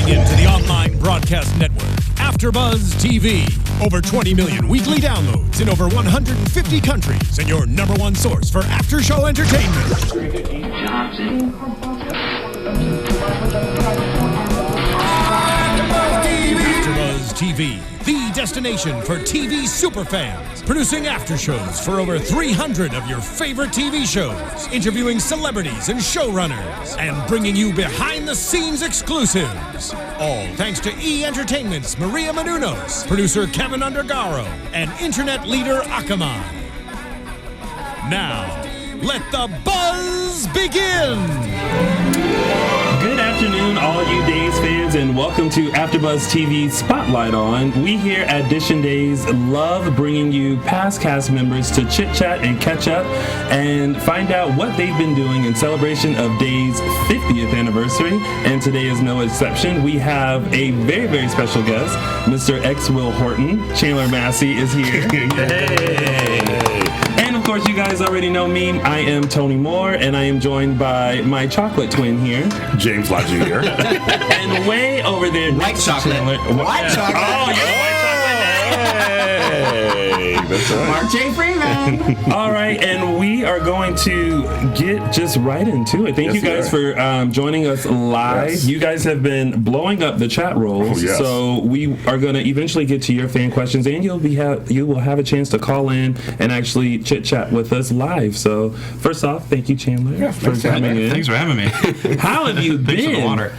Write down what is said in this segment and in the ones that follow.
into the online broadcast network, AfterBuzz TV. Over 20 million weekly downloads in over 150 countries, and your number one source for after-show entertainment. AfterBuzz TV, the destination for TV superfans, producing aftershows for over 300 of your favorite TV shows, interviewing celebrities and showrunners, and bringing you behind-the-scenes exclusives. All thanks to E! Entertainment's Maria Menounos, producer Kevin Undergaro, and internet leader Akamai. Now, let the buzz begin! Good afternoon, all you Days fans, and welcome to AfterBuzz TV Spotlight On. We here at Edition Days love bringing you past cast members to chit-chat and catch up and find out what they've been doing in celebration of Days' 50th anniversary, and today is no exception. We have a very, very special guest, Mr. X Will Horton. Chandler Massey is here. Hey! And of course, you guys already know me. I am Tony Moore, and I am joined by my chocolate twin here, James Lott Jr. And way over there, white chocolate. White chocolate. Oh, yeah, white chocolate. Hey, that's right. Mark J. Freeman. All right, and we are going to get just right into it. Thank you guys for joining us live. Yes. You guys have been blowing up the chat rolls, so we are going to eventually get to your fan questions, and you will have a chance to call in and actually chit chat with us live. So first off, thank you, Chandler, for coming in. Thanks for having me. How have you been? Thanks for the water.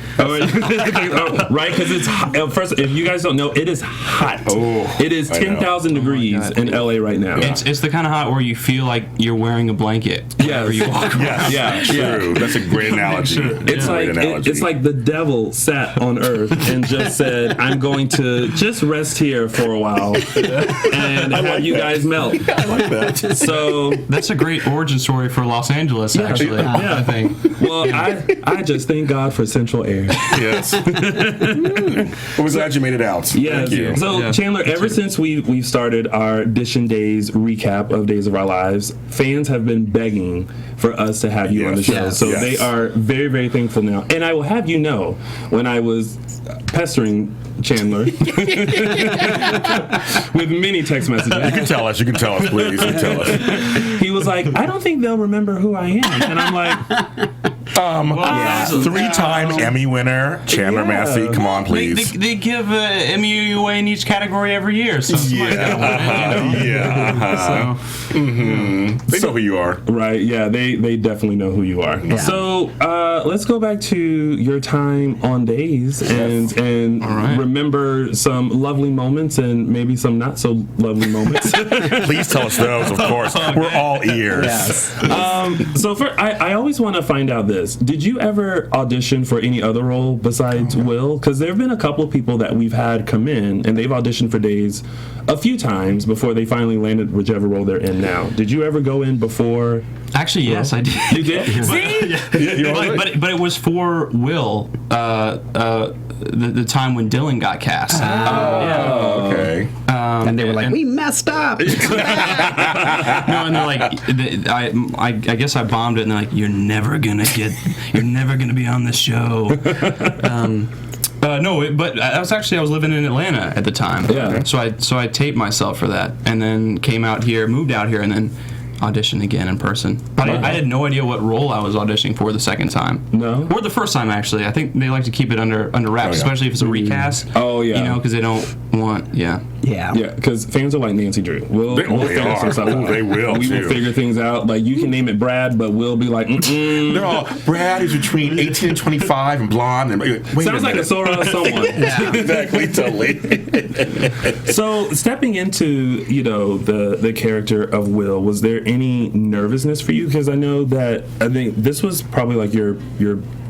Right, because it's hot. First, if you guys don't know, it is hot. Oh, it is 10,000 degrees in LA right now. It's the kind of hot where you feel like you're wearing a blanket whenever you walk around. True. That's a great analogy. It's like the devil sat on earth and just said, I'm going to just rest here for a while and have you guys melt. I like that. So that's a great origin story for Los Angeles, actually. I think. Well, I just thank God for central air. Yes. We're glad you made it out. Yes. Thank you. So, Chandler, ever since we started our Edition Days recap of Days of Our Lives, fans have been begging for us to have you on the show. So they are very, very thankful now. And I will have you know, when I was pestering Chandler with many text messages. You can tell us, please. You can tell us. He was like, I don't think they'll remember who I am. And I'm like, three-time Emmy winner, Chandler Massey. Come on, please. They give Emmy away in each category every year. So They know who you are. Right, yeah, they definitely know who you are. Yeah. So let's go back to your time on Days and remember some lovely moments and maybe some not so lovely moments. Please tell us those, of course. We're all ears. Yes. So I always want to find out this. Did you ever audition for any other role besides Will? Because there have been a couple of people that we've had come in and they've auditioned for Days a few times before they finally landed whichever role they're in now. Did you ever go in before? Actually, yes, I did. You did? See? But it was for Will, the time when Dylan got cast. Okay. And they were like, we messed up. No, and they're like, I guess I bombed it, and they're like, you're never gonna be on the show. No, but I was living in Atlanta at the time. Yeah. So I taped myself for that, and then moved out here, and then auditioned again in person. But I had no idea what role I was auditioning for the second time. No? Or the first time, actually. I think they like to keep it under wraps, especially if it's a recast. Oh, yeah. You know, because they don't want, Yeah, because fans are like Nancy Drew. They will, We will figure things out. Like, you can name it Brad, but we'll be like, They're all, Brad is between 18 and 25 and blonde. And, sounds like a Sora someone. Exactly, totally. So, stepping into, the character of Will, was there any nervousness for you? Because I think this was probably like your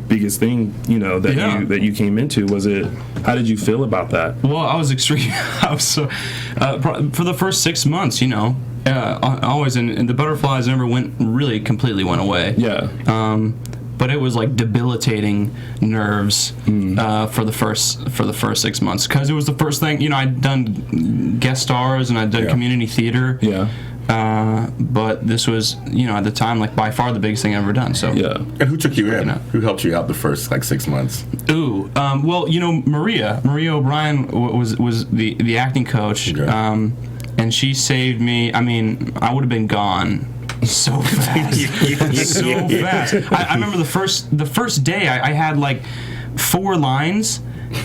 biggest thing, that you came into. Was it? How did you feel about that? Well, I was extreme. I was so for the first 6 months, always, and the butterflies never completely went away. Yeah. But it was like debilitating nerves for the first 6 months, because it was the first thing. I'd done guest stars and I'd done community theater. Yeah. But this was, at the time, by far the biggest thing I've ever done. So And who took you in? Who helped you out the first 6 months? Ooh, Well, Maria O'Brien was the acting coach, Okay. and she saved me. I mean, I would have been gone so fast, so fast. I remember the first day I had like 4 lines.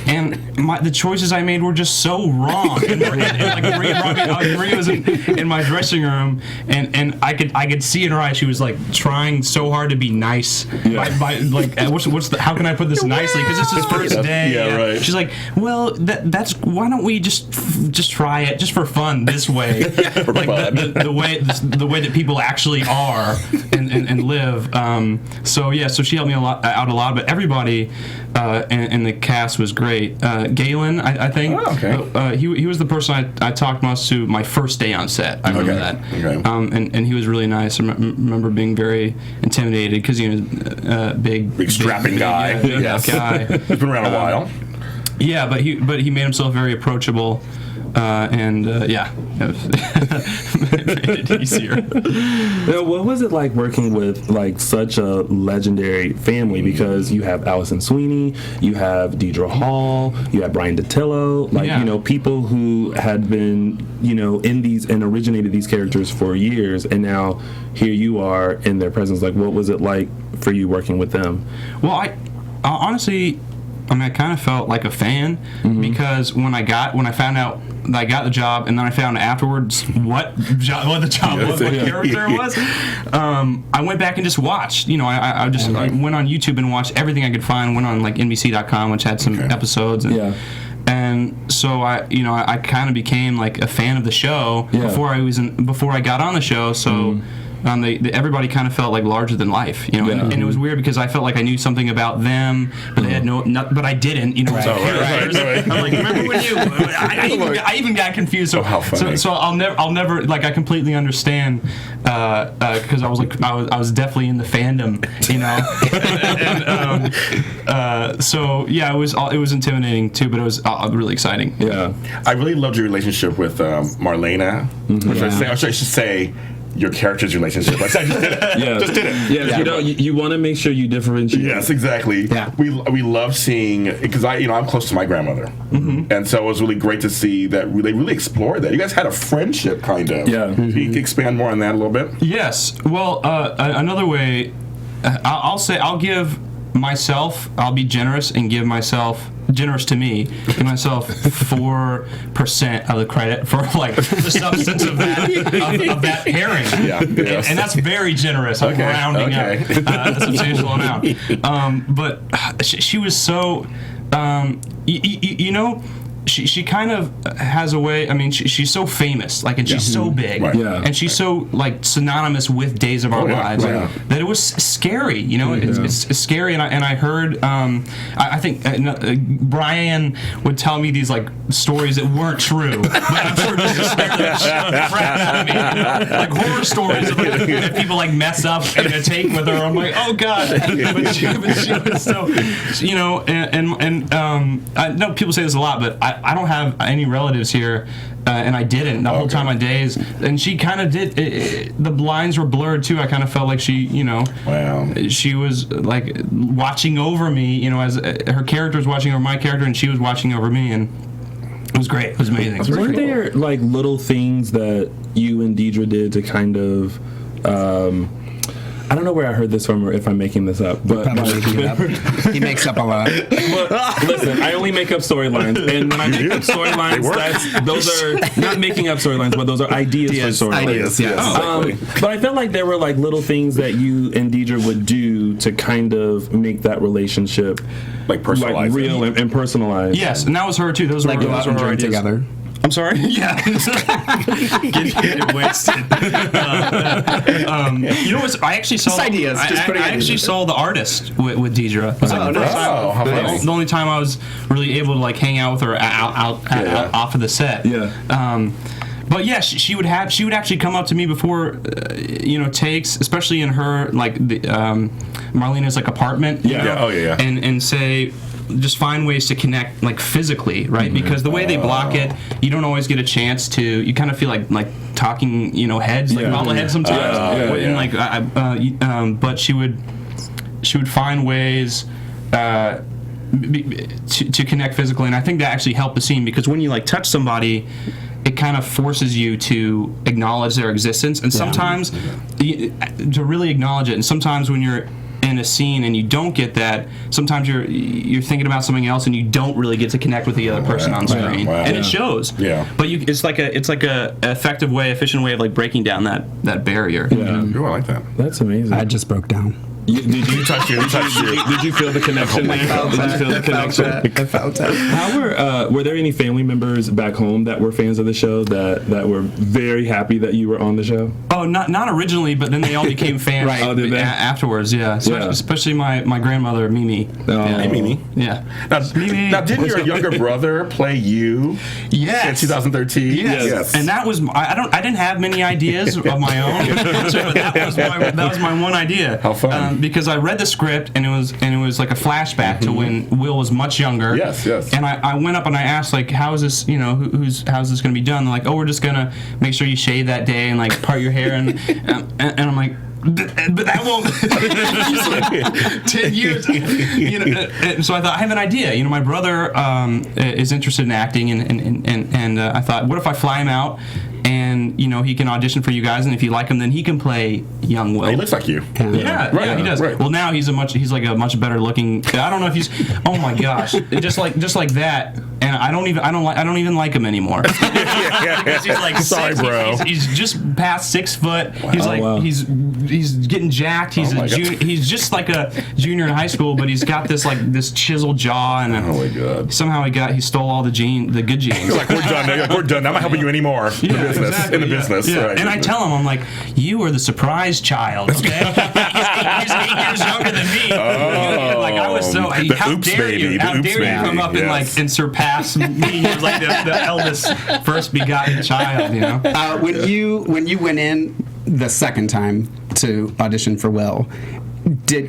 And the choices I made were just so wrong. And like Maria was in my dressing room, and I could see in her eyes she was like trying so hard to be nice. By like, how can I put this nicely? Because it's his first day. Yeah, right. She's like, well, that's why don't we just try it just for fun this way, like the way that people actually are and live. So she helped me out a lot, but everybody in the cast was great. Galen, I think. Oh, okay. He was the person I talked most to my first day on set. I remember that. Okay. And he was really nice. I remember being very intimidated because he was big strapping guy. Guy. He's been around a while. Yeah, but he made himself very approachable. Made it easier. Now, what was it like working with like such a legendary family? Because you have Allison Sweeney, you have Deidre Hall, you have Brian DiTillo, people who had been in these and originated these characters for years, and now here you are in their presence. Like, what was it like for you working with them? Well, I honestly, I kind of felt like a fan because when I found out that I got the job, and then I found afterwards what the job was, what character it was, I went back and just watched. I went on YouTube and watched everything I could find. Went on like NBC.com, which had some episodes. And so I kind of became like a fan of the show before I got on the show. So. Everybody kind of felt like larger than life, and it was weird because I felt like I knew something about them, but they had but I didn't, Right. I'm like, remember when you? I even got confused. So, how funny. So I'll never like I completely understand because I was definitely in the fandom, it was intimidating too, but it was really exciting. Yeah, I really loved your relationship with Marlena. I should say. Your character's relationship. I just did it. Just did it. Yeah. You want to make sure you differentiate. Yes, exactly. Yeah. We love seeing, because I'm close to my grandmother, and so it was really great to see that they really explored that. You guys had a friendship, kind of. Yeah. Can you expand more on that a little bit? Yes. Well, another way, I'll give myself. I'll be generous and give myself. Generous to me, give myself 4% of the credit for like the substance of that pairing, and that's very generous. I'm rounding up a substantial amount. But she was so, She kind of has a way. I mean, she's so famous, like, and she's so big, and she's so like synonymous with Days of Our Lives that it was scary. It's scary. And I heard, I think Brian would tell me these like stories that weren't true, but I'm sure just to scare the crap out of me. Like horror stories of like, people like mess up in a take with her. I'm like, oh god. But she was so, I know people say this a lot, but I don't have any relatives here, and I didn't the whole time on Days. And she kind of did. The lines were blurred too. I kind of felt like she, she was like watching over me. As her character was watching over my character, and she was watching over me, and it was great. It was amazing. Weren't there like little things that you and Deidre did to kind of? I don't know where I heard this from or if I'm making this up, but he makes up a lot. But listen, I only make up storylines, and when I make up storylines, those are not making up storylines, but those are ideas for storylines. But I felt like there were like little things that you and Deidre would do to kind of make that relationship like personalized, like real and personalized. Yes, and that was her too. Those were go out and drink together. I'm sorry? Yeah. Get wasted. I actually saw... ideas. I actually saw The Artist with Deidre. It was like the only time I was really able to like hang out with her off of the set. Yeah. But yeah, she would actually come up to me before, takes, especially in her like the Marlena's like apartment. And say, just find ways to connect like physically, right? Because the way they block it, you don't always get a chance to. You kind of feel like talking, heads, like bobbleheads sometimes. But she would find ways to connect physically, and I think that actually helped the scene because when you like touch somebody, it kind of forces you to acknowledge their existence, and sometimes to really acknowledge it. And sometimes when you're in a scene and you don't get that, sometimes you're thinking about something else and you don't really get to connect with the other person on screen, and it shows. Yeah. But it's like a efficient way of like breaking down that barrier. Yeah. Ooh, I like that. That's amazing. I just broke down. Did you touch you? Did you feel the connection there? Did you feel the connection? I felt it. How were there any family members back home that were fans of the show that were very happy that you were on the show? Oh, not originally, but then they all became fans Right. Oh, did they? afterwards. Yeah. Especially my grandmother Mimi. Hey, Mimi. Yeah. Now, didn't your younger brother play you? Yes. In 2013. Yes. And that was I didn't have many ideas of my own, but that was my one idea. How fun. Because I read the script and it was like a flashback to when Will was much younger. Yes. And I went up and I asked like, how is this? How's this going to be done? They're like, oh, we're just gonna make sure you shave that day and like part your hair and I'm like. But that won't. 10 years, and so I thought I have an idea. My brother is interested in acting, and I thought, what if I fly him out, and he can audition for you guys, and if you like him, then he can play young Will. He looks like you. Yeah, he does. Right. Well, now he's like a much better looking. I don't know if he's. Oh my gosh, just like that. And I don't even like him anymore. Because he's like sorry, 6, bro. He's just past 6 foot. He's he's getting jacked. He's just like a junior in high school, but he's got this chiseled jaw, and oh my God. Somehow he stole all the good genes. You're like, we're done. We're done. I'm not helping you anymore. In the business. Yeah. Right. And I tell him, I'm like, you are the surprise child. Okay? he's 8 years younger than me. Oh, like I was so. the How oops dare baby, you? How the oops dare you come baby, up and surpass me as like the eldest, first begotten child? When you went in the second time to audition for Will,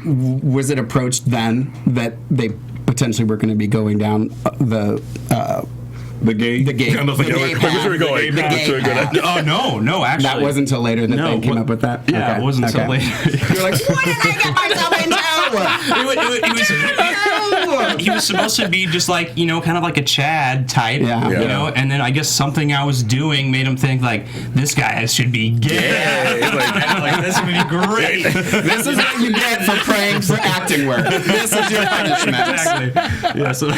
was it approached then that they potentially were going to be going down the gay I was like, where's we going? The gay path? Oh no, actually That wasn't until later that they came up with that. Yeah, okay. it wasn't until later. You're like, what did I get myself into? He was supposed to be just like kind of like a Chad type, and then I guess something I was doing made him think like this guy should be gay. Like this would be great. This is what you get for praying for acting work. This is your punishment. Exactly. Yeah. So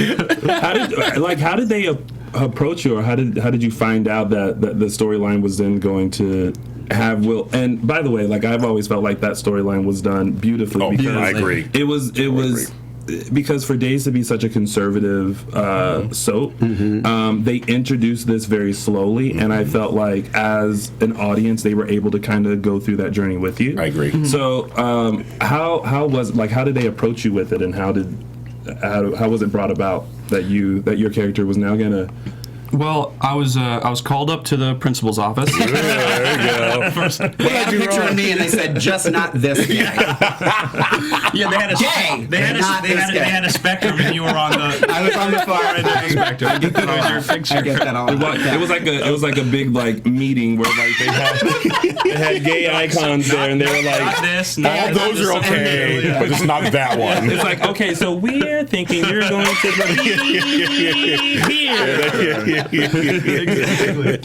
how did they approach you, or how did you find out that the storyline was then going to have Will? And by the way, like I've always felt like that storyline was done beautifully. Because I agree. It was because for Days to be such a conservative soap, they introduced this very slowly, and I felt like as an audience they were able to kind of go through that journey with you. I agree. So how did they approach you with it, and how was it brought about that your character was now gonna? Well, I was called up to the principal's office. There you go. First, They had a picture of me and they said, just not this gay. yeah, they had a Gay, they had a spectrum, and you were on the. I was on the far end of the spectrum. I get that all. Your picture. I get that all. It was like a big like meeting where like they had gay icons there, and they were like, not this, all those are okay, but it's not that one. it's like, okay, so we're thinking you're going to here. Exactly.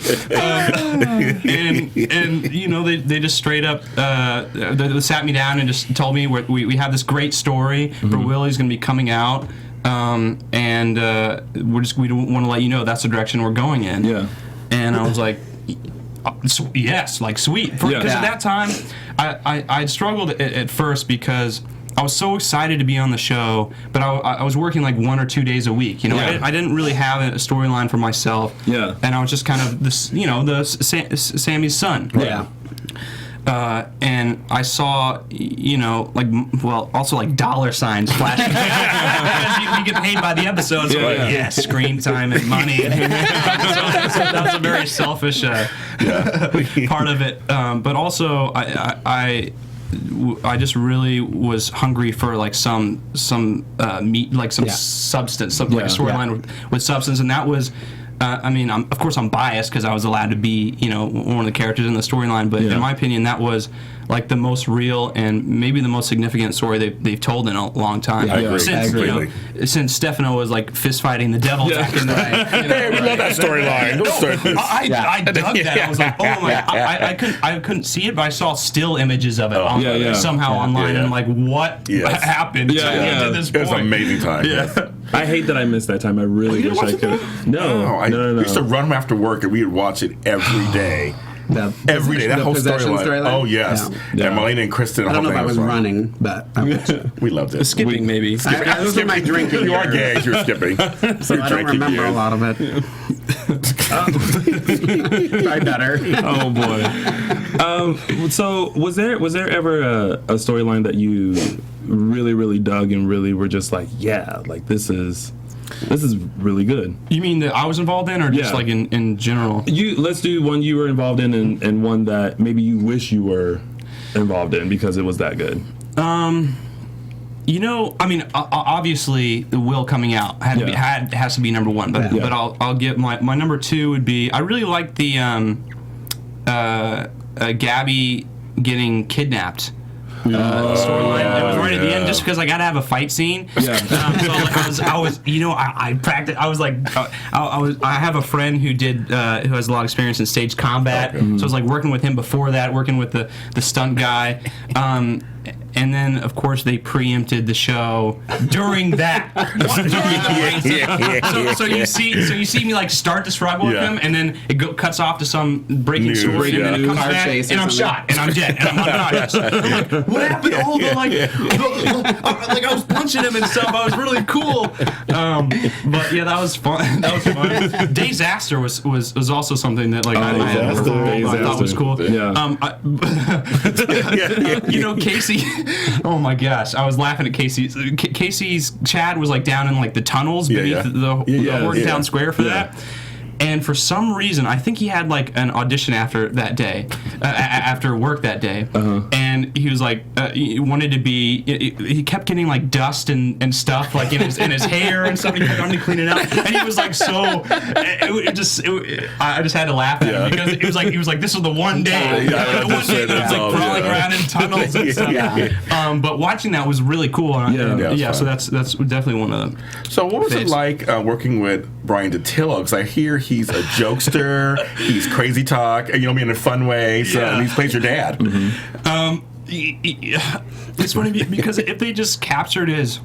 And they just straight up they sat me down and just told me we have this great story for Will. He's going to be coming out, and we want to let you know that's the direction we're going in. Yeah. And I was like, yes, like sweet. Because at that time, I struggled at first because I was so excited to be on the show, but I was working like 1 or 2 days a week. I didn't really have a storyline for myself. Yeah. And I was just kind of Sammy's son. Yeah. And I saw, also like dollar signs flashing. Because you get paid by the episode, so yes, screen time and money. so that's a very selfish part of it. But also, I just really was hungry for like some meat, like some substance, like a storyline with substance, and that was. Of course, I'm biased because I was allowed to be, one of the characters in the storyline. But in my opinion, that was like the most real and maybe the most significant story they've told in a long time. I agree. Since Stefano was like fist fighting the devil back in the day. Hey, we love that storyline. I dug that. I was like, oh my! I couldn't see it, but I saw still images of it somehow online, and I'm like, what happened to this point? It was an amazing time. I hate that I missed that time. I really wish I could. No. We used to run after work and we would watch it every day. Every day, that whole storyline. Oh yes, and Marlena and Kristen. I don't know if I was running, but we loved it. Skipping maybe. Those are my drinking. You are gay. You're skipping. So I don't remember a lot of it. Try better. Oh boy. So was there ever a storyline that you really dug and really were just like, like this is really good? You mean that I was involved in, or just like in general? Let's do one you were involved in and one that maybe you wish you were involved in because it was that good. Obviously, the Will coming out has to be number one. But I'll get my number two would be, I really like the Gabby getting kidnapped. Storyline. It was right at the end, just because I gotta have a fight scene. So I practiced. I was like, I have a friend who has a lot of experience in stage combat. So I was like working with him before that, working with the stunt guy. And then, of course, they preempted the show during that. So you see me like start to struggle with him, and then it cuts off to some breaking story, and then it comes back, and I'm shot, and I'm dead, and I'm unconscious. I'm like, what happened? All the like I was punching him and stuff. I was really cool. But yeah, that was fun. Disaster was also something that like I thought was cool. Casey. Oh my gosh, I was laughing at Casey's. Casey's Chad was like down in like the tunnels beneath the Horton Town Square for that. And for some reason, I think he had like an audition after that day, after work that day. And he was like, he wanted to be. He kept getting like dust and stuff like in his hair and stuff. He kept on to clean it up, and he was like so. I just had to laugh at him because it was like this was the one day. The one day that I was like crawling around in tunnels and stuff. But watching that was really cool. So that's definitely one of them. So what was it like working with Brian Dattilo? Because I hear he's a jokester, he's crazy talk, and in a fun way. So he plays your dad. It's funny because if they just captured his,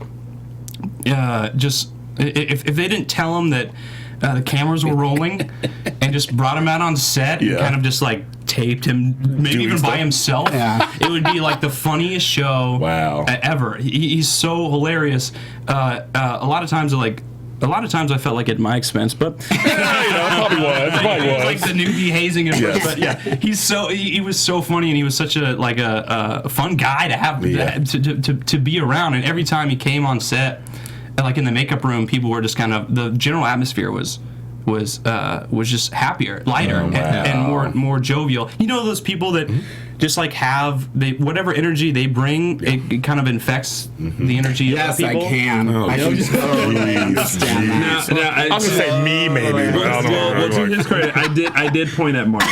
if they didn't tell him that the cameras were rolling and just brought him out on set and kind of just like taped him, maybe even by himself, it would be like the funniest show ever. He's so hilarious. A lot of times I felt like at my expense, but probably was. Like the newbie hazing him. But he was so funny, and he was such a fun guy to have to be around. And every time he came on set, like in the makeup room, people were just kind of, the general atmosphere was just happier, lighter, and more jovial. You know those people that just like whatever energy they bring, it kind of infects the energy of the people. Yes, I can. I understand that. Now, I'm gonna say me maybe. Well, to his credit, I did point at Mark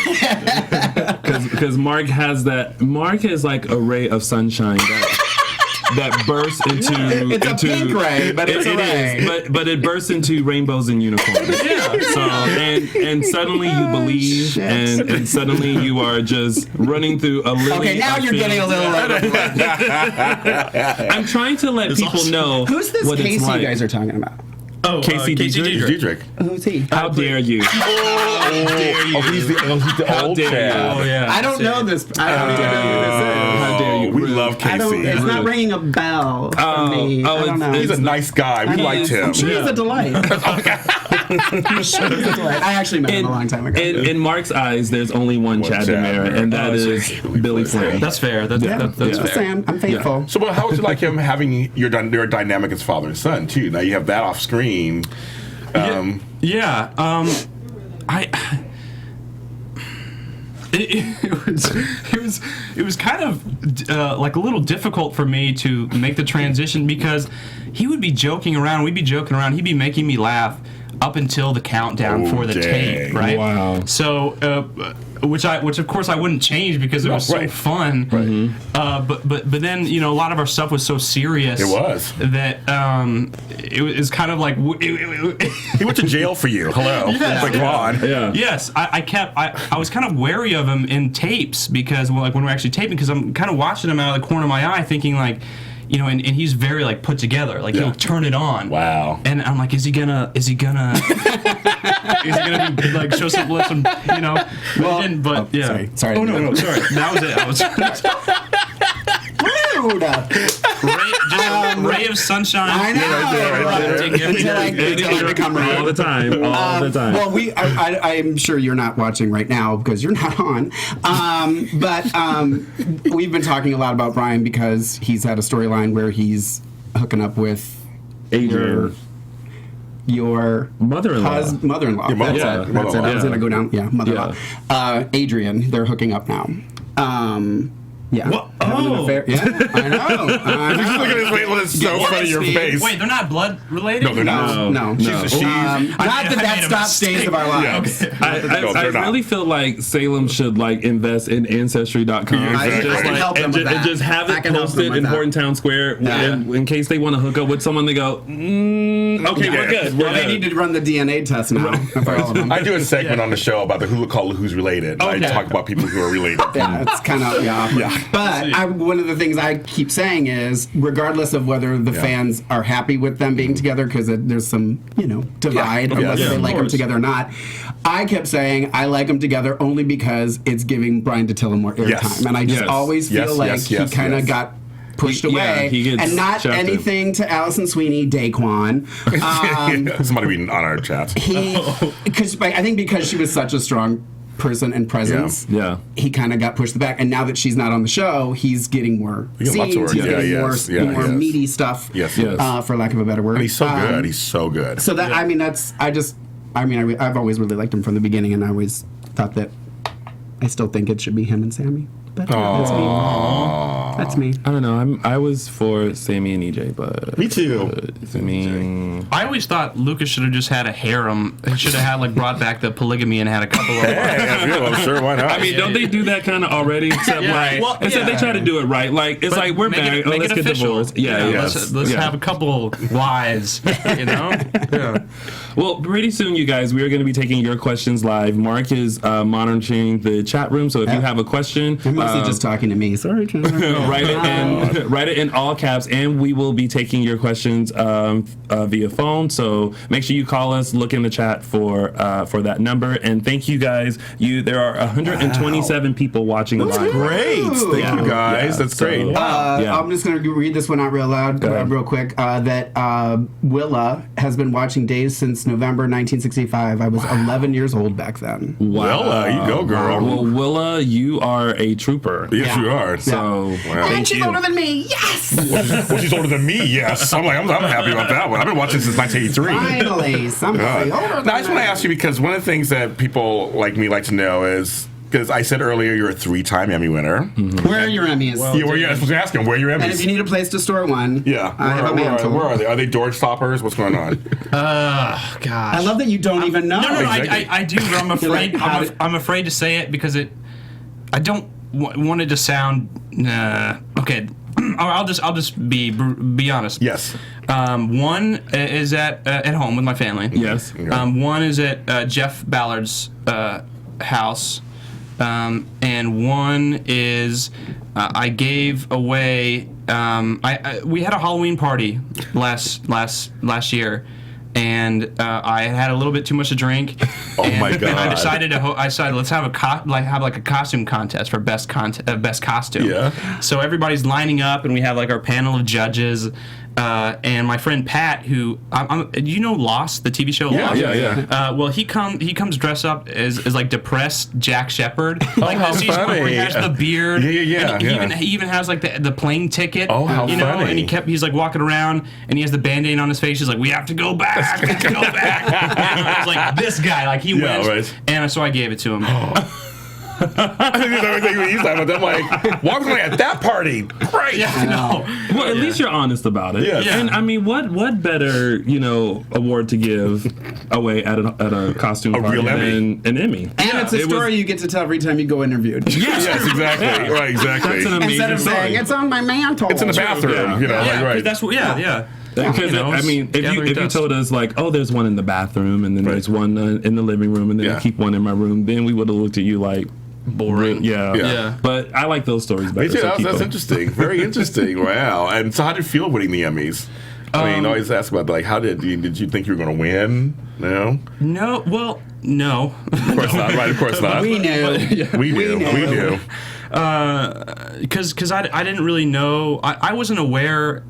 because Mark has that. Mark is like a ray of sunshine that bursts into. It's a pink ray, but it's a ray. But it bursts into rainbows and unicorns. So and suddenly you believe, and suddenly you are just running through a little. Okay, now you're getting a little. I'm trying to let people know. Who's this Casey you guys are talking about? Oh, Casey Diedrich. Who's he? How dare you? He's the old Chad. Oh, yeah. I don't know this. I don't even know who this is. How dare you? We love Casey. It's not ringing a bell for me. I don't know. He's a nice guy. We liked him. I'm sure he's a delight. I actually met him a long time ago. In Mark's eyes, there's only one Chad DeMera, and that is Billy Flynn. That's fair. That's fair. I'm faithful. So, how was it like him having your dynamic as father and son too? Now you have that off screen. It was kind of like a little difficult for me to make the transition because he would be joking around, we'd be joking around, he'd be making me laugh up until the countdown for the tape, right? Wow. So which of course I wouldn't change because it was so fun. Right. But then a lot of our stuff was so serious. It was that it was kind of like he went to jail for you. Hello, come on. Yeah. Yes, I was kind of wary of him in tapes because when we're actually taping, because I'm kind of watching him out of the corner of my eye, thinking like. And he's very like put together. Like he'll turn it on. Wow. And I'm like, is he gonna be like show some Well, he didn't, but yeah. Sorry. Oh no, sorry. That was it. I was ray of sunshine. I know. Until I become rain. All the time. Well, I'm sure you're not watching right now because you're not on. But we've been talking a lot about Brian because he's had a storyline where he's hooking up with Adrian. Your mother-in-law. Mother-in-law. That's it. I was gonna go down. Yeah, mother-in-law. Adrian. They're hooking up now. Yeah. What? Having an affair. Yeah, I know. Look at his face. It's so funny in your face. Wait, they're not blood related? No, they're not. No. She's Not the best stop stays of our lives. Yeah. I really feel like Salem should like invest in Ancestry.com and just have it posted in Horton Town Square in case they want to hook up with someone. They go, okay, we're good. They need to run the DNA test now for all of them. I do a segment on the show about the Who's Related. I talk about people who are related. Yeah, it's kind of But one of the things I keep saying is, regardless of whether the fans are happy with them being together, because there's some, divide on whether they like them together or not, I kept saying I like them together only because it's giving Brian Dattilo more airtime. And I just always feel like he kind of got pushed away, and not anything to Allison Sweeney, Daquan. Somebody reading on our chat. I think because she was such a strong person and presence, he kind of got pushed back, and now that she's not on the show, he's getting more scenes, he's getting more meaty stuff, for lack of a better word. And he's so good. He's so good. So that I've always really liked him from the beginning, and I always thought that I still think it should be him and Sammy. But that's me. That's me. I don't know. I was for Sammy and EJ, but me too. I always thought Lucas should have just had a harem. He should have had brought back the polygamy and had a couple of. I'm sure. Why not? I mean, don't they do that kind of already? Except except they try to do it right. Like it's like we're married. Let's get divorced. Let's have a couple wives. Well, pretty soon, you guys, we are going to be taking your questions live. Mark is monitoring the chat room, so if you have a question, I'm mostly just talking to me. Sorry, Chandler. write it in all caps, and we will be taking your questions via phone. So make sure you call us. Look in the chat for that number. And thank you guys. There are 127 people watching live. That's great. Thank you guys. That's great. I'm just going to read this one out real loud, real quick. That Willa has been watching Days since November 1965. I was 11 years old back then. Willa, you go, girl. Well, Willa, you are a trooper. Yes, you are. So, and she's older than me. Yes. Well, she's older than me. Yes. I'm happy about that one. I've been watching since 1983. Finally, somebody older than me. I just want to ask you, because one of the things that people like me like to know is, because I said earlier you're a 3-time Emmy winner. Mm-hmm. Where are your Emmys? I was supposed to ask him, where are your Emmys? And if you need a place to store one, where are they? Are they door stoppers? What's going on? Gosh. I love that you don't even know. No, exactly. I do, but I'm afraid. I'm afraid to say it because I don't want it to sound. Okay, I'll just be honest. Yes. One is at home with my family. Yes. One is at Jeff Ballard's house. And one is I gave away. We had a Halloween party last year, and I had a little bit too much to drink. Oh my god! And I decided let's have a costume contest for best costume. Yeah. So everybody's lining up, and we have our panel of judges. And my friend Pat, who Lost, the TV show Lost? Yeah. Well, he comes dressed up as depressed Jack Shepherd. How funny! Where he has the beard. Yeah. And he even has the plane ticket. Oh, how funny! And he's walking around, and he has the Band-Aid on his face. He's like, "We have to go back. We have to go back." And I was like, this guy, he wins. Right. And so I gave it to him. I think that's everything he's talking about. I'm like, why was I at that party? Great. Yeah, I know. Well, at least you're honest about it. Yes. Yeah. And I mean, what better, award to give away at a costume party real Emmy. than an Emmy? And it's a story you get to tell every time you go interviewed. Yes, exactly. Yeah. Right, exactly. That's an amazing Instead of story. saying, it's on my mantle. It's in the bathroom, right. That's what. Yeah. Because I mean, if you told us like, oh, there's one in the bathroom, and then there's one in the living room, and then I keep one in my room, then we would have looked at you like boring. Yeah. But I like those stories better. Me too. So That's interesting. Very interesting. Wow. And so, how did you feel winning the Emmys? I mean, I always ask about like, how did you think you were going to win? No. No. Well, no. Of course not. Right. Of course not. We knew. We knew. Because I didn't really know. I wasn't aware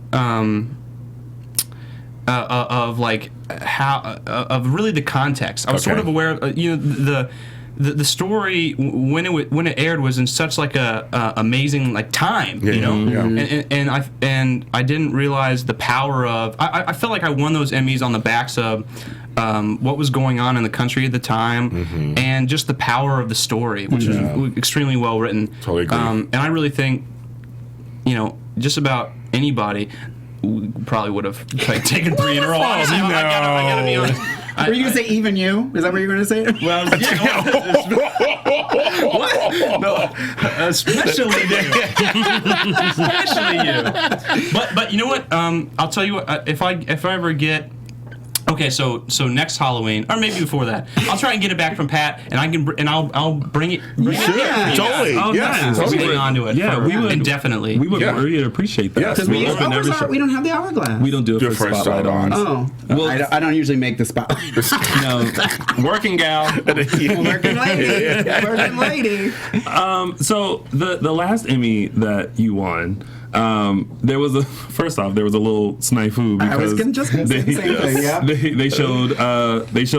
of like how of really the context. I was sort of aware of, the story when it aired was in such like a amazing like time, and I didn't realize the power of. I felt like I won those Emmys on the backs of what was going on in the country at the time, and just the power of the story, which was extremely well written. Totally agree. And I really think, just about anybody probably would have taken 3 in a row. Honestly, I gotta be honest. Were you going to say even you? Is that what you were going to say? Well, especially you. But you know what? I'll tell you what. If I ever get. Okay, so next Halloween, or maybe before that, I'll try and get it back from Pat, and I'll bring it. Totally. Oh, Yes. nice. Hang on to it. Yeah, we would indefinitely. We would really appreciate that. Yes, We don't have the hourglass. We don't do it for Spotlight On. Oh. Well, I don't usually make the spotlight. No, working gal. Working lady. Working lady. So the last Emmy that you won, there was a little snafu because I was just going to say the same thing. Yeah. They showed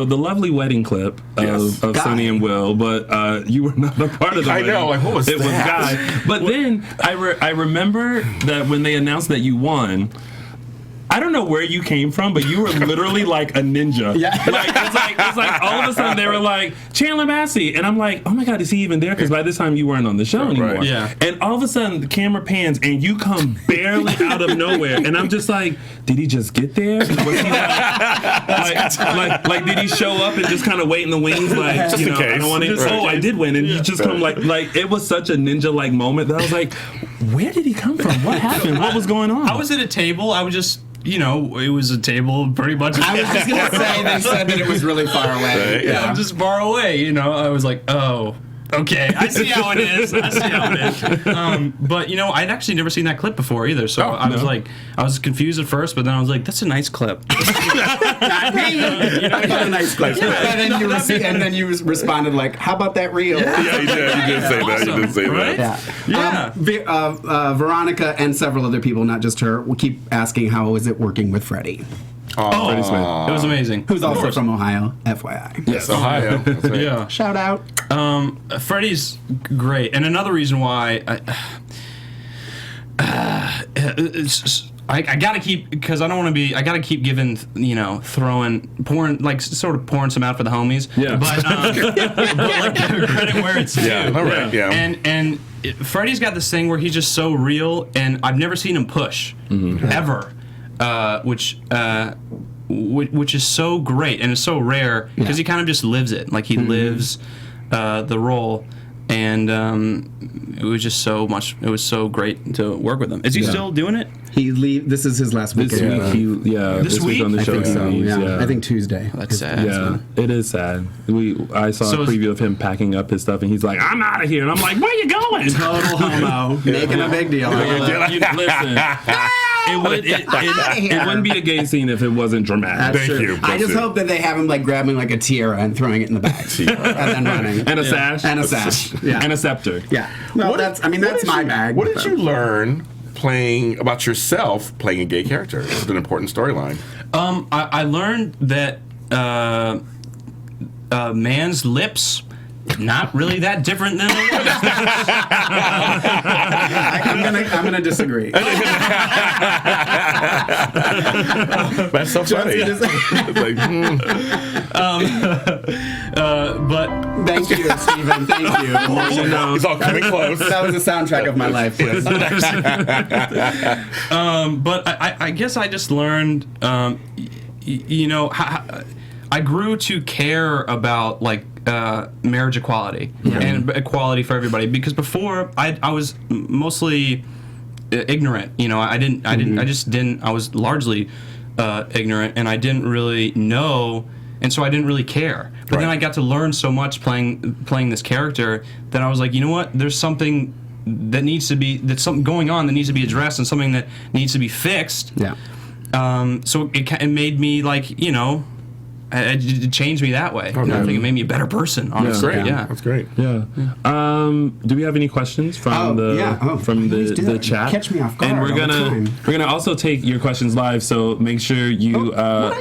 the lovely wedding clip of Sonny and Will, but you were not a part of the wedding. I know, like, what was it that? was Guy. But then I remember that when they announced that you won, I don't know where you came from, but you were literally like a ninja. Yeah. It's like all of a sudden they were like, Chandler Massey. And I'm like, oh my God, is he even there? Because by this time you weren't on the show anymore. Right. Yeah. And all of a sudden the camera pans and you come barely out of nowhere. And I'm just like, did he just get there? Was he like did he show up and just kind of wait in the wings like, Just in I case. don't want to, I did win. And you just come like it was such a ninja-like moment that I was like, where did he come from? What happened? What was going on? I was at a table. I was just. It was a table pretty much. I was just going to say, they said that it was really far away. Right, yeah, just far away. I was like, oh, okay, I see how it is. But I'd actually never seen that clip before either. So I was confused at first, but then I was like, that's a nice clip. Not me. I got a nice clip. And then you responded like, how about that reel? Yeah, you did say that. You did say Right? that. Yeah. Veronica and several other people, not just her, will keep asking how is it working with Freddie, Freddie Smith. It was amazing. who's also from Ohio, FYI. Yes, Ohio. That's right. Yeah. Shout out. Freddie's great, and another reason why I gotta keep, because I don't want to be. I gotta keep giving, pouring some out for the homies. Yeah. But like credit where it's due. Yeah. All right. Yeah. And Freddie's got this thing where he's just so real, and I've never seen him push ever, which is so great and it's so rare because he kind of just lives it. Like he lives the role. And it was just so much. It was so great to work with him. Is he still doing it? This is his last week. This week, this week on the I show. think so. Yeah. I think Tuesday. That's sad. Yeah, it is sad. I saw a preview of him packing up his stuff, and he's like, "I'm out of here," and I'm like, "Where you going?" Total homo, making a big deal. Listen. It wouldn't be a gay scene if it wasn't dramatic. Thank you. I just hope that they have him like grabbing like a tiara and throwing it in the back, and then running. And a sash. And a sash. Yeah. And a scepter. Yeah. Well, that's my bag. What did you learn about yourself playing a gay character? It's an important storyline. I learned that man's lips not really that different than the one. I'm gonna disagree. That's so funny. But Thank you, Stephen. Thank you. He's all coming close. That was the soundtrack of my life. Yes. but I guess I just learned, I grew to care about marriage equality and equality for everybody, because before I was mostly ignorant. I was largely ignorant, and I didn't really know, and so I didn't really care. But then I got to learn so much playing this character that I was like, you know what? There's something that's something going on that needs to be addressed, and something that needs to be fixed. Yeah. So it made me it changed me that way. Okay. I think it made me a better person, honestly. Great. Yeah. That's great. Yeah. Do we have any questions from the chat? Catch me off guard. And we're gonna also take your questions live. So make sure you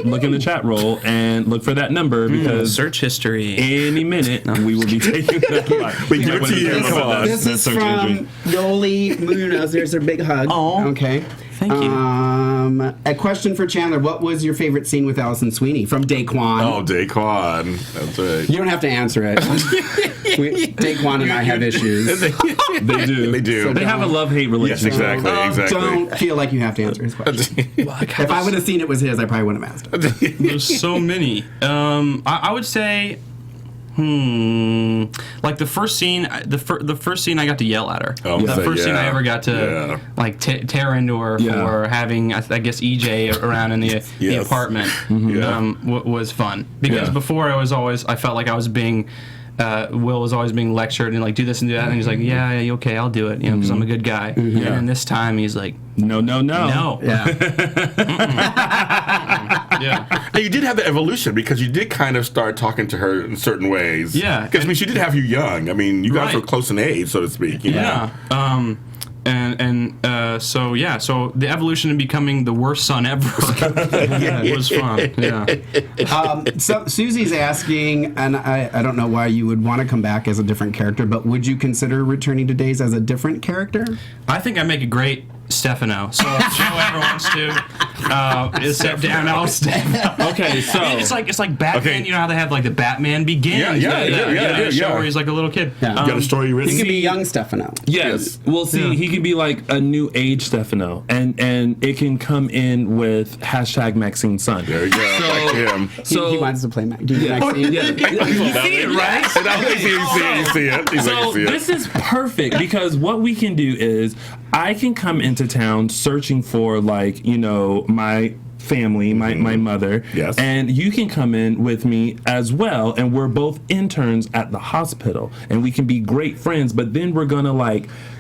look in the chat roll and look for that number, because search history. Any minute we will be taking that live. We give it to you. Come on. This is from Yoli Munoz. There's her big hug. Oh. Okay. Thank you. A question for Chandler. What was your favorite scene with Allison Sweeney from Daquan? Oh, Daquan. That's right. You don't have to answer it. Daquan and I have issues. They do. They do. So They have a love-hate relationship. Yes, exactly. Don't feel like you have to answer his question. If I would have seen it was his, I probably wouldn't have asked it. There's so many. I would say, like the first scene, the first scene I got to yell at her. Oh, the first scene I ever got to tear into her for having, I guess, EJ around in the apartment. Was fun, because before I felt like I was being. Will was always being lectured and do this and do that, and he's like, yeah, okay, I'll do it, because I'm a good guy. And then this time he's like, no. Yeah. Yeah. And you did have the evolution, because you did kind of start talking to her in certain ways. Yeah. Because she did have you young. You guys Right. were close in age, so to speak. Yeah. So the evolution in becoming the worst son ever was fun. Yeah. So Susie's asking, and I don't know why you would want to come back as a different character, but would you consider returning to Days as a different character? I think I make a great Stefano. So if whoever wants to step down, I'll step up. Okay, so It's like Batman. Okay. You know how they have the Batman Begins. Yeah. Show where he's like a little kid. Yeah. You got a story written? He could be young Stefano. yes, we'll see. He could be like a new age Stefano, and it can come in with #Maxine Son. There you go. Like him. He wants to play Maxine. You see it, right? You see it. So this is perfect, because what we can do is I can come into town searching for my family, my mother, Yes. and you can come in with me as well, and we're both interns at the hospital, and we can be great friends, but then we're gonna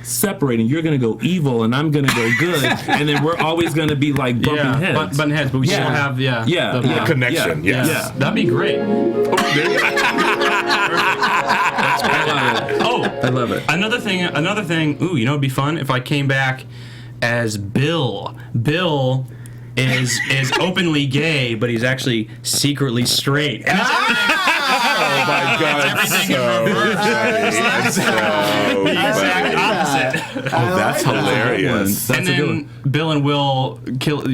separate, and you're gonna go evil and I'm gonna go good, and then we're always gonna be bumping heads. Button heads, but we still have the connection. Yeah. Yes. That'd be great. I love it. Another thing. Ooh, it'd be fun if I came back as Bill. Bill is openly gay, but he's actually secretly straight. And it's Oh my God! everything So in reverse. funny. It's so the exact funny. opposite. Oh, that's hilarious. And then Bill and Will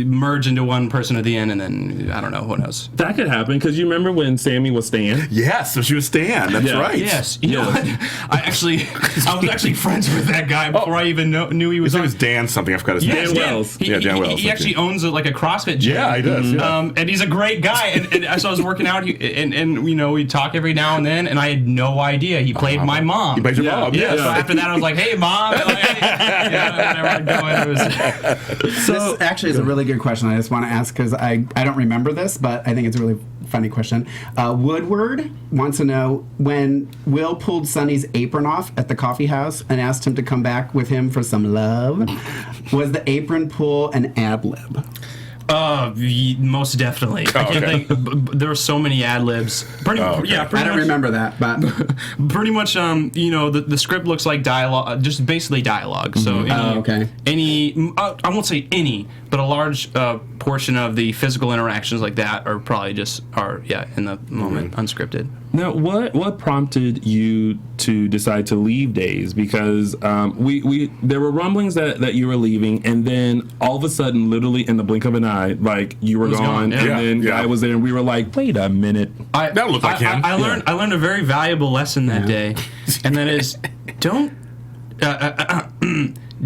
merge into one person at the end, and then I don't know, who knows. That could happen, because you remember when Sammy was Stan? Yes, so she was Stan. That's Yeah. right. Yes, you know what? I was actually friends with that guy before I even knew he was. His name was Dan something. I forgot his name. Dan Wells. Dan Wells. He actually owns a CrossFit gym. Yeah, he does. Yeah. And he's a great guy. And as I was working out, and we talk every now and then, and I had no idea he played my mom. He played your mom. Yeah. Yes. So after that, I was like, "Hey, mom." Whenever I'd go in, it was. This actually is a really good question. I just want to ask, because I don't remember this, but I think it's a really funny question. Woodward wants to know, when Will pulled Sonny's apron off at the coffee house and asked him to come back with him for some love, was the apron pull an ad lib? Most definitely. I can't think. There were so many ad libs. I don't remember that, but pretty much, the script looks like dialogue, just basically dialogue. So any, I won't say any, but a large portion of the physical interactions like that are probably in the moment unscripted. Now, what prompted you to decide to leave Days? Because we there were rumblings that you were leaving, and then all of a sudden, literally in the blink of an eye, like you were gone, and then Guy was there, and we were like, wait a minute, that looked like him. I learned a very valuable lesson that day, and that is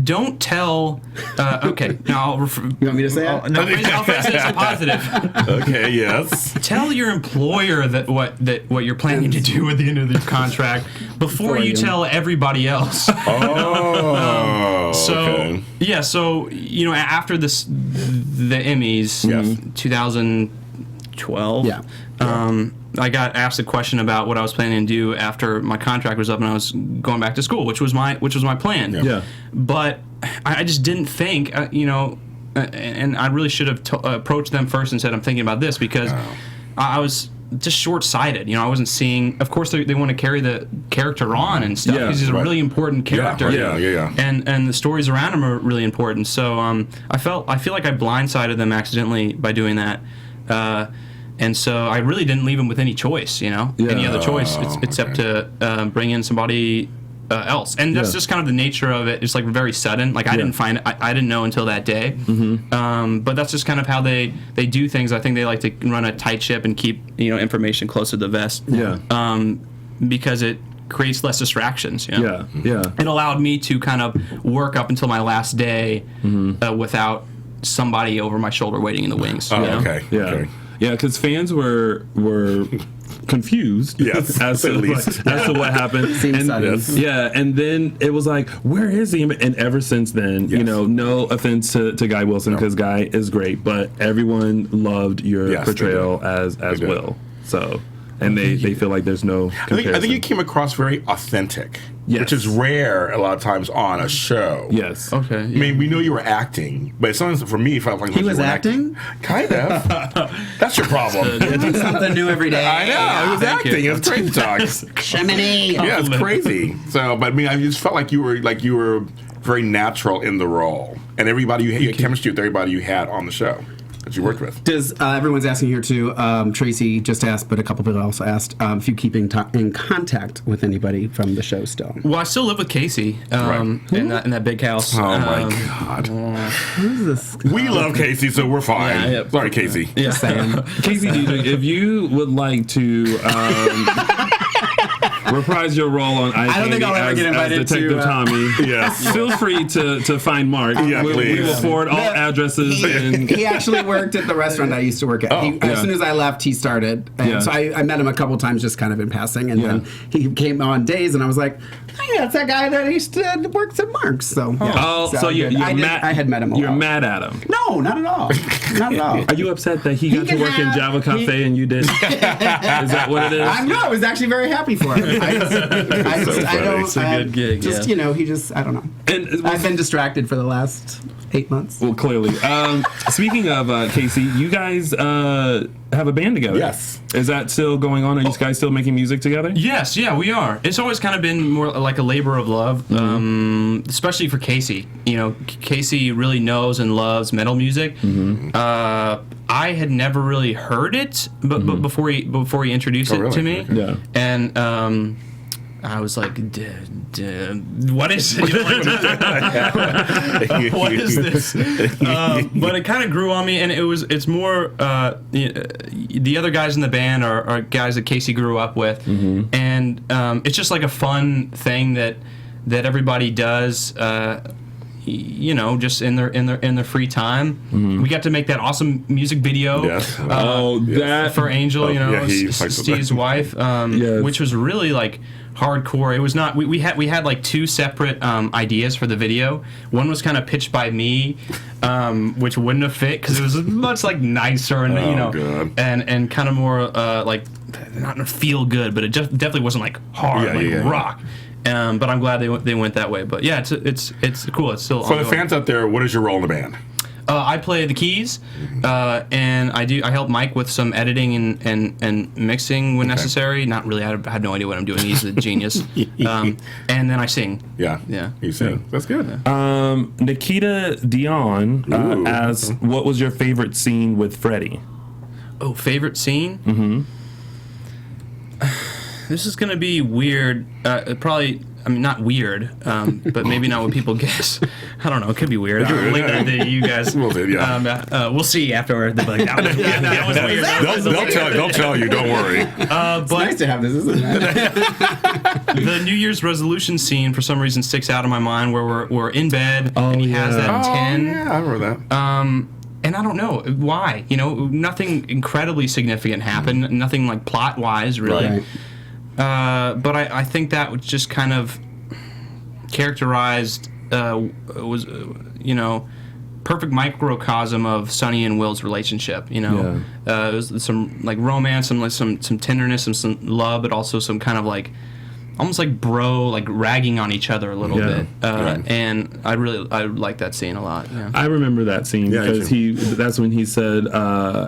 don't tell. Okay, now You want me to say it? No, I'll phrase it as a positive. Okay, yes. Tell your employer that what you're planning to do at the end of the contract before you tell everybody else. Oh. So after the Emmys, 2012. Yeah. I got asked a question about what I was planning to do after my contract was up and I was going back to school, which was my plan. Yeah. But I just didn't think, and I really should have approached them first and said, I'm thinking about this, because I was just short-sighted. I wasn't seeing. Of course, they want to carry the character on and stuff, because he's a really important character. Yeah. And the stories around him are really important. So I feel like I blindsided them accidentally by doing that. And so I really didn't leave him with any choice, any other choice except to bring in somebody else. And that's just kind of the nature of it. It's like very sudden. Like I didn't know until that day. Mm-hmm. But that's just kind of how they do things. I think they like to run a tight ship and keep information close to the vest. Yeah. Because it creates less distractions. Yeah. It allowed me to kind of work up until my last day without somebody over my shoulder waiting in the wings. Okay. Yeah. Okay. Yeah, because fans were confused as to what happened. And then it was like, where is he? And ever since then, no offense to Guy Wilson, because Guy is great, but everyone loved your portrayal as Will. So, and they feel like there's no comparison. I think you came across very authentic. Yes. Which is rare a lot of times on a show. Yes. Okay. I mean, we knew you were acting, but sometimes for me, it felt like He was acting? Kind of. That's your problem. It's something new every day. I know. It was acting. It was crazy talk. Shimmy. Yeah, it's crazy. So, but I mean, I just felt like you were very natural in the role, and everybody you had chemistry with everybody you had on the show that you worked with. Does everyone's asking here too? Tracy just asked, but a couple people also asked if you keep in contact with anybody from the show still. Well, I still live with Casey in that big house. Oh my God! What is this? We love Casey, so we're fine. Yeah. Sorry, Casey. Yeah. Casey DJ, if you would like to reprise your role on I don't think I'll ever get invited as Detective to, Tommy, Yes. feel free to find Mark. Yeah, we please. will forward all addresses. He actually worked at the restaurant I used to work at. As soon as I left, he started. And so I met him a couple times just kind of in passing. And then he came on Days, and I was like, hey, that's that guy that used to work at Mark's. So, I had met him a You're while. mad at him. No, not at all. Not at all. Are you upset that he got to can work in have- Java Cafe and you didn't? Is that what it is? I was actually very happy for him. I don't. It's a good gig, Just he just. I don't know. And I've been distracted for the last 8 months. well, clearly. Speaking of Casey, you guys have a band together. Yes. Is that still going on? Are you guys still making music together? Yes, yeah, we are. It's always kind of been more like a labor of love, especially for Casey. Casey really knows and loves metal music. I had never really heard it, but before he introduced it to me, Yeah. and I was like, what is it? What is this? But it kind of grew on me, and it's more the other guys in the band are guys that Casey grew up with, and it's just like a fun thing that everybody does. Just in their free time. We got to make that awesome music video. Yes. For Angel, Steve's wife, which was really like hardcore. It was not. We had like two separate ideas for the video. One was kind of pitched by me, which wouldn't have fit because it was much like nicer and God. and kind of more like not feel good, but it just definitely wasn't like hard rock. But I'm glad they went that way. But yeah, it's cool. It's still For ongoing. the fans out there, what is your role in the band? I play the keys, and I help Mike with some editing and mixing when necessary. Not really. I had no idea what I'm doing. He's a genius. And then I sing. Yeah. You sing. That's good. Nikita Dion asks, what was your favorite scene with Freddie? Oh, favorite scene? this is going to be weird. Probably, I mean, not weird, but maybe not what people guess. I don't know. It could be weird. Later, you guys. We'll see, yeah. We'll see afterward. They'll be like, that was weird. They'll tell you. Don't worry. It's nice to have this, isn't it? The New Year's resolution scene, for some reason, sticks out in my mind where we're in bed and he has that 10. Yeah, I remember that. And I don't know why. Nothing incredibly significant happened. Nothing like plot-wise, really. Right. But I think that was just kind of characterized perfect microcosm of Sonny and Will's relationship. It was some like romance, some tenderness, and some love, but also some kind of like almost like bro, like ragging on each other a little bit. And I like that scene a lot. Yeah. I remember that scene because that's when he said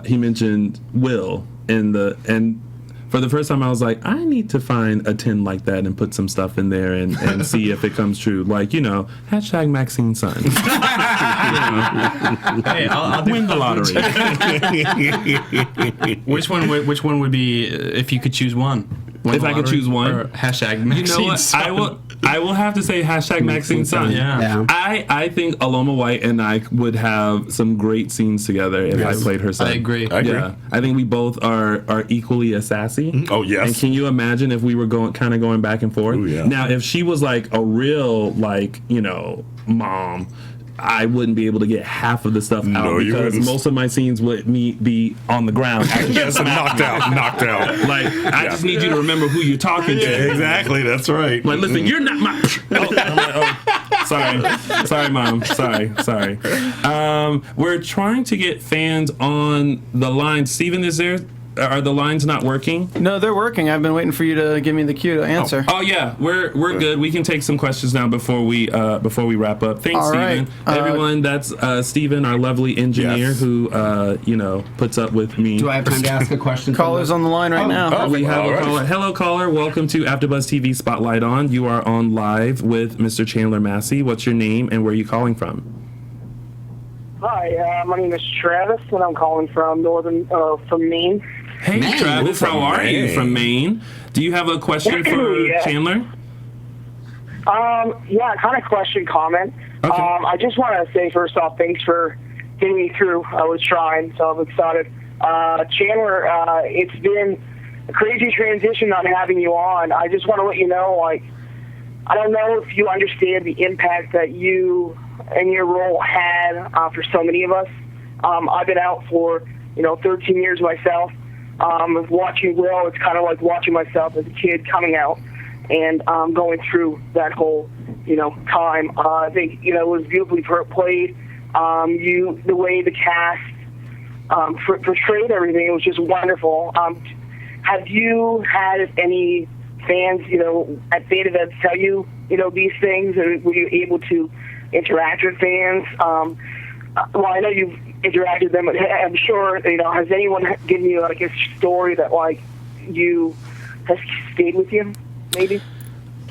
he mentioned Will and for the first time I was like, I need to find a 10 like that and put some stuff in there and see if it comes true. Like, hashtag Maxine's son. Hey, I'll win the lottery. Which one would be if you could choose one? If I could choose one, or hashtag Maxine's son. I will have to say hashtag Maxine's son. Yeah. I think Aloma White and I would have some great scenes together if I played her son. I agree. Yeah, I think we both are equally as sassy. Oh yes. And can you imagine if we were going back and forth? Ooh, yeah. Now, if she was like a real mom, I wouldn't be able to get half of the stuff out because most of my scenes would be on the ground. Yes, knocked out. Like, I just need you to remember who you're talking to. Yeah, exactly, that's right. Like, listen, you're not my... Sorry, Mom. Sorry. We're trying to get fans on the line. Steven, are the lines not working? No, they're working. I've been waiting for you to give me the cue to answer. Oh yeah, we're good. We can take some questions now before we wrap up. Thanks, all Steven. Right. Everyone, that's Steven, our lovely engineer who puts up with me. Do I have time to ask a question? Caller's on the line right now. We have a caller. Hello, caller. Welcome to AfterBuzz TV Spotlight On. You are on live with Mr. Chandler Massey. What's your name and where are you calling from? Hi, my name is Travis, and I'm calling from from Maine. Hey, Maine. Travis, how are you? From Maine. Do you have a question for Chandler? Yeah, kind of question, comment. Okay. I just want to say, first off, thanks for getting me through. I was trying, so I'm excited. Chandler, it's been a crazy transition not having you on. I just want to let you know, I don't know if you understand the impact that you and your role had for so many of us. I've been out for, 13 years myself. Watching Will, it's kind of like watching myself as a kid coming out and going through that whole, time. I think, it was beautifully played. The way the cast portrayed everything, it was just wonderful. Have you had any fans, at beta events tell you, these things, and were you able to interact with fans? Well, I know you've interacted with them, but I'm sure, has anyone given you a story that has stayed with you, maybe?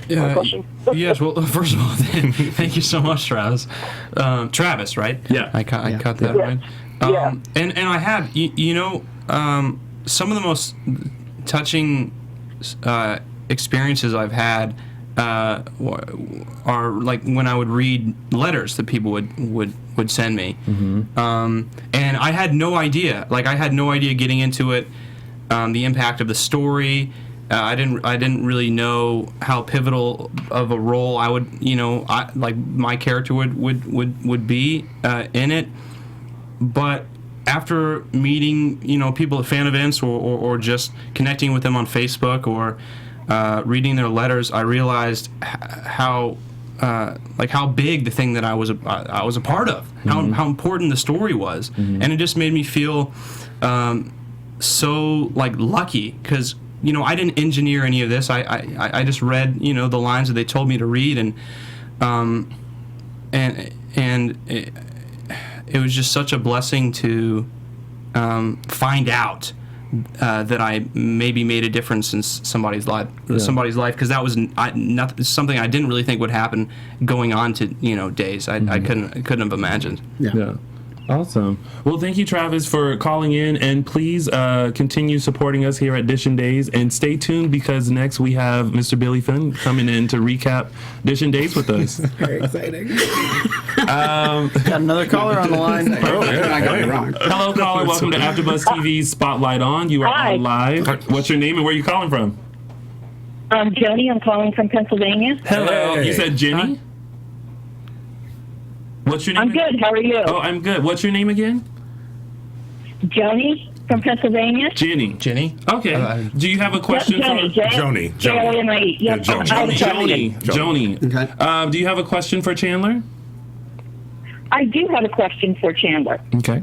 Yes, well, first of all, thank you so much, Travis. Travis, right? Yeah. I caught that right. And I have, some of the most touching experiences I've had are like when I would read letters that people would send me, and I had no idea. I had no idea getting into it, the impact of the story. I didn't really know how pivotal of a role I would, my character would be in it. But after meeting, people at fan events or just connecting with them on Facebook or reading their letters, I realized how big the thing that I was a part of, how important the story was, and it just made me feel so lucky because I didn't engineer any of this. I just read the lines that they told me to read, and it was just such a blessing to find out that I maybe made a difference in somebody's life, because that was something I didn't really think would happen going on to days. I couldn't have imagined. Yeah. Awesome. Well, thank you, Travis, for calling in, and please continue supporting us here at Dish and Days, and stay tuned because next we have Mr. Billy Finn coming in to recap Dish and Days with us. Very exciting. Got another caller on the line. I got it wrong. Hello, caller. Welcome to AfterBuzz TV Spotlight On. You are on live. What's your name and where are you calling from? I'm Joni. I'm calling from Pennsylvania. Hello. Hey. You said Jenny? What's your name? I'm good. How are you? Oh, I'm good. What's your name again? Joni from Pennsylvania. Jenny. Okay. Do you have a question Joni. for Joni. J-O-N-I-E. Yep. Joni? Do you have a question for Chandler? I do have a question for Chandler. Okay.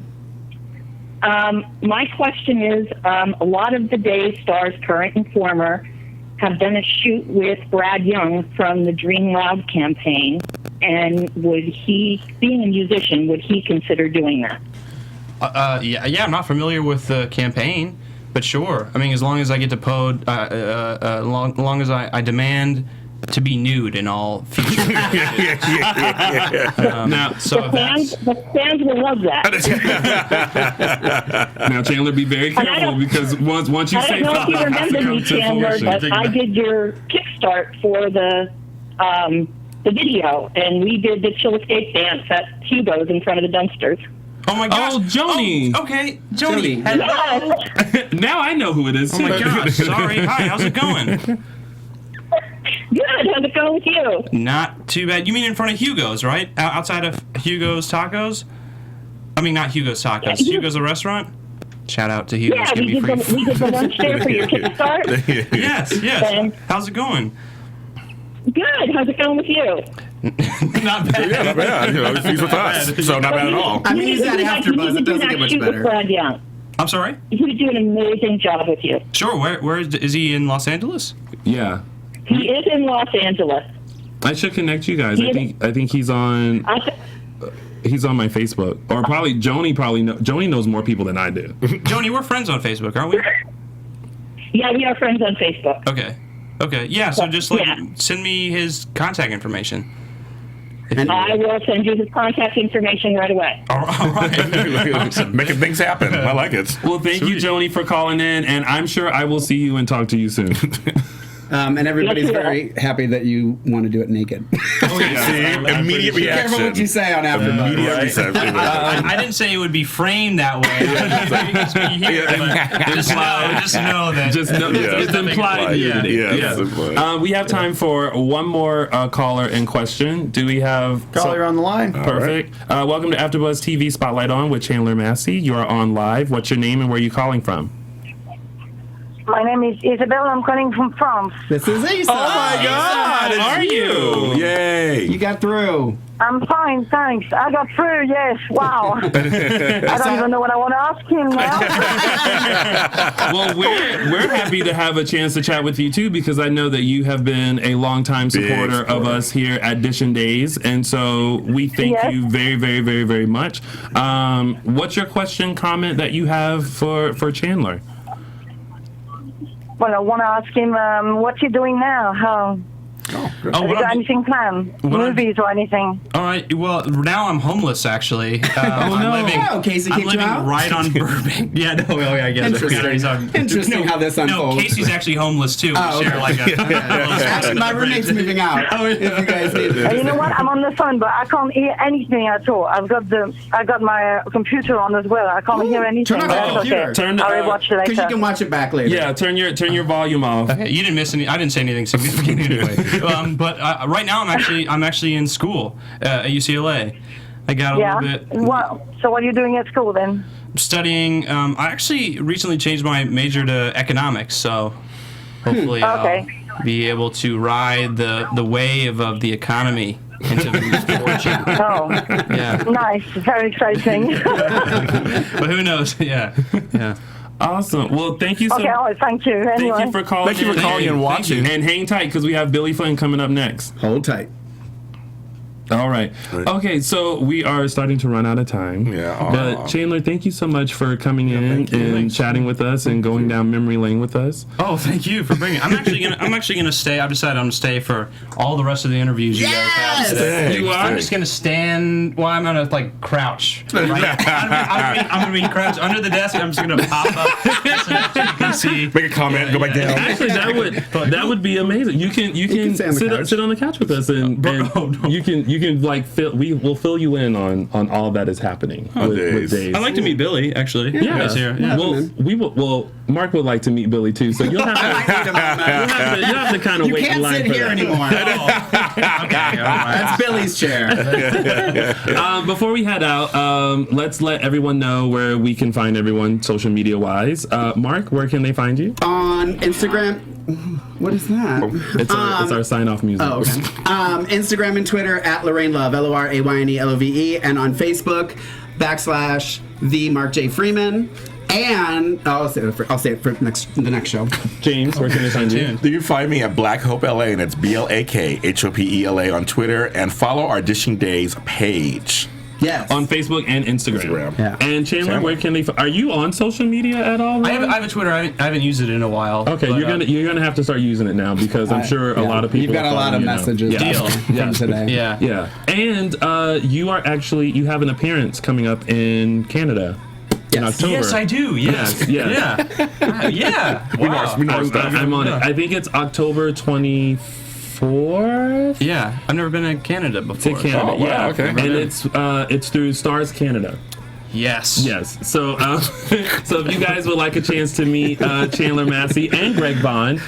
My question is, a lot of the Days stars, current and former, have done a shoot with Brad Young from the Dream Loud campaign. And would he, being a musician, would he consider doing that? Yeah, I'm not familiar with the campaign, but sure. I mean, as long as I get to pod, long as I demand to be nude in all future. Now, so the fans will love that. now, Chandler, be very careful because once you say I don't know if you remember me, Chandler, but I did your kickstart for the video, and we did the Chill Escape dance at Hugo's in front of the dumpsters. Oh my gosh. Oh, Joni. Oh, okay, Joni. Yes. Now I know who it is. Oh my gosh. Sorry. Hi. How's it going? Good. How's it going with you? Not too bad. You mean in front of Hugo's, right? Outside of Hugo's Tacos? I mean, not Hugo's Tacos. Yeah, Hugo's a restaurant? Shout out to Hugo's. Yeah, Give me free. we did the lunch there for your kickstart. Yes. How's it going? Good. How's it going with you? Not bad. Yeah, not bad. You know, he's with us, so not bad at all. I mean, he's at AfterBuzz. It doesn't get much better. Brad Young. I'm sorry? He would do an amazing job with you. Sure. Where is he in Los Angeles? Yeah. He is in Los Angeles. I should connect you guys. I think he's on. He's on my Facebook, or probably Joni. Joni knows more people than I do. Joni, we're friends on Facebook, aren't we? Yeah, we are friends on Facebook. Okay. Yeah. So just send me his contact information. I will send you his contact information right away. All right. Making things happen. I like it. Well, thank you, Joni, for calling in, and I'm sure I will see you and talk to you soon. And everybody's very happy that you want to do it naked. Oh, yeah. See, immediate Be reaction. careful what you say on AfterBuzz. Immediate reaction. I didn't say it would be framed that way. Just know that. It's implied. Yes. We have time for one more caller in question. Do we have Caller on the line. Perfect. Welcome to AfterBuzz TV Spotlight On with Chandler Massey. You are on live. What's your name and where are you calling from? My name is Isabel. I'm calling from France. This is Isa. Oh my God! How are you? Yay! You got through. I'm fine, thanks. I got through, yes. Wow. I don't even know what I want to ask him now. Well, we're happy to have a chance to chat with you too, because I know that you have been a longtime supporter of us here at Dish and Days, and so we thank you very, very, very, very much. What's your question, comment that you have for Chandler? Well, I want to ask him what's he doing now? Have you got anything planned? Movies or anything? All right. Well, now I'm homeless, actually. Casey I'm kicked you living out? right on Burbank. I guess. Interesting how this unfolds. No, Casey's actually homeless, too. Oh, We share like a Actually, my roommate's moving out. If you guys need it. You know what? I'm on the phone, but I can't hear anything at all. I got my computer on as well. I can't hear anything. Turn off the computer. I'll watch it later. Because you can watch it back later. Yeah, turn your volume off. Okay, you didn't miss any. I didn't say anything significant anyway. But right now I'm actually in school at UCLA. I got a little bit. Wow. So what are you doing at school then? Studying. I actually recently changed my major to economics, so hopefully I'll be able to ride the wave of the economy into fortune. Oh, yeah. Nice. Very exciting. But who knows? Yeah. Awesome. Well, thank you so much. Okay, all right, thank you. Anyway. Thank you for calling. Thank you for calling and watching. And hang tight because we have Billy Flynn coming up next. Hold tight. All right. Okay, so we are starting to run out of time. Yeah. But Chandler, thank you so much for coming in and chatting with us and going down memory lane with us. Oh, thank you for bringing. I'm actually gonna stay. I've decided I'm gonna stay for all the rest of the interviews you guys have today. You are? I'm just gonna stand. Well, I'm gonna like crouch. Right? I'm gonna be crouched under the desk. I'm just gonna pop up so you can see. Make a comment. Go back down. Actually, that would be amazing. You can sit on the couch with us and you can like we will fill you in on all that is happening with Dave. I'd like to meet Billy actually. Yeah. Here. Yeah. Well, Mark would like to meet Billy too, so you'll have to kind of wait in line for that. You can't sit here anymore. Okay, all right. That's Billy's chair. Before we head out, let's let everyone know where we can find everyone social media wise. Mark, where can they find you? On Instagram. What is that? It's our sign off music. Oh, okay. Instagram and Twitter at Lorraine Love, LORAYNELOVE, and on Facebook / the Mark J. Freeman. And I'll say it for the next show. James, where can they find you? You can find me at Black Hope LA, and it's BLAKHOPELA on Twitter, and follow our Audition Days page. Yes. On Facebook and Instagram. Yeah. And Chandler, where can they? Are you on social media at all? I have a Twitter. I haven't used it in a while. Okay, you're gonna have to start using it now because I'm sure a lot of people. You've got a lot of messages from today. Yeah. And you have an appearance coming up in Canada. In October. Yes, I do. Yes. Yeah. We know our stuff. I'm on it. I think it's October 24th. Yeah, I've never been to Canada before. To Canada, Oh, wow, okay. And it's through Stars Canada. Yes. So so if you guys would like a chance to meet Chandler Massey and Greg Vaughn,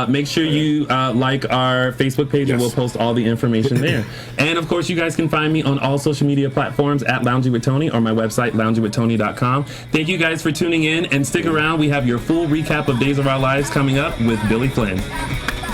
make sure you like our Facebook page and we'll post all the information there. And of course, you guys can find me on all social media platforms at Lounging with Tony or my website, loungingwithtony.com. Thank you guys for tuning in and stick around. We have your full recap of Days of Our Lives coming up with Billy Flynn.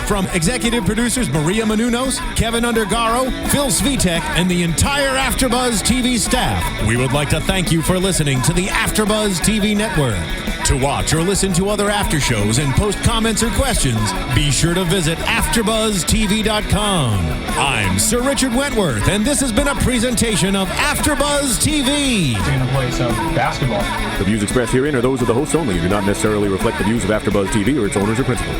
From executive producers Maria Menounos, Kevin Undergaro, Phil Svitek, and the entire AfterBuzz TV staff, we would like to thank you for listening to the AfterBuzz TV network. To watch or listen to other after shows and post comments or questions, be sure to visit AfterBuzzTV.com. I'm Sir Richard Wentworth, and this has been a presentation of AfterBuzz TV. We're gonna play some basketball. The views expressed herein are those of the hosts only and do not necessarily reflect the views of AfterBuzz TV or its owners or principals.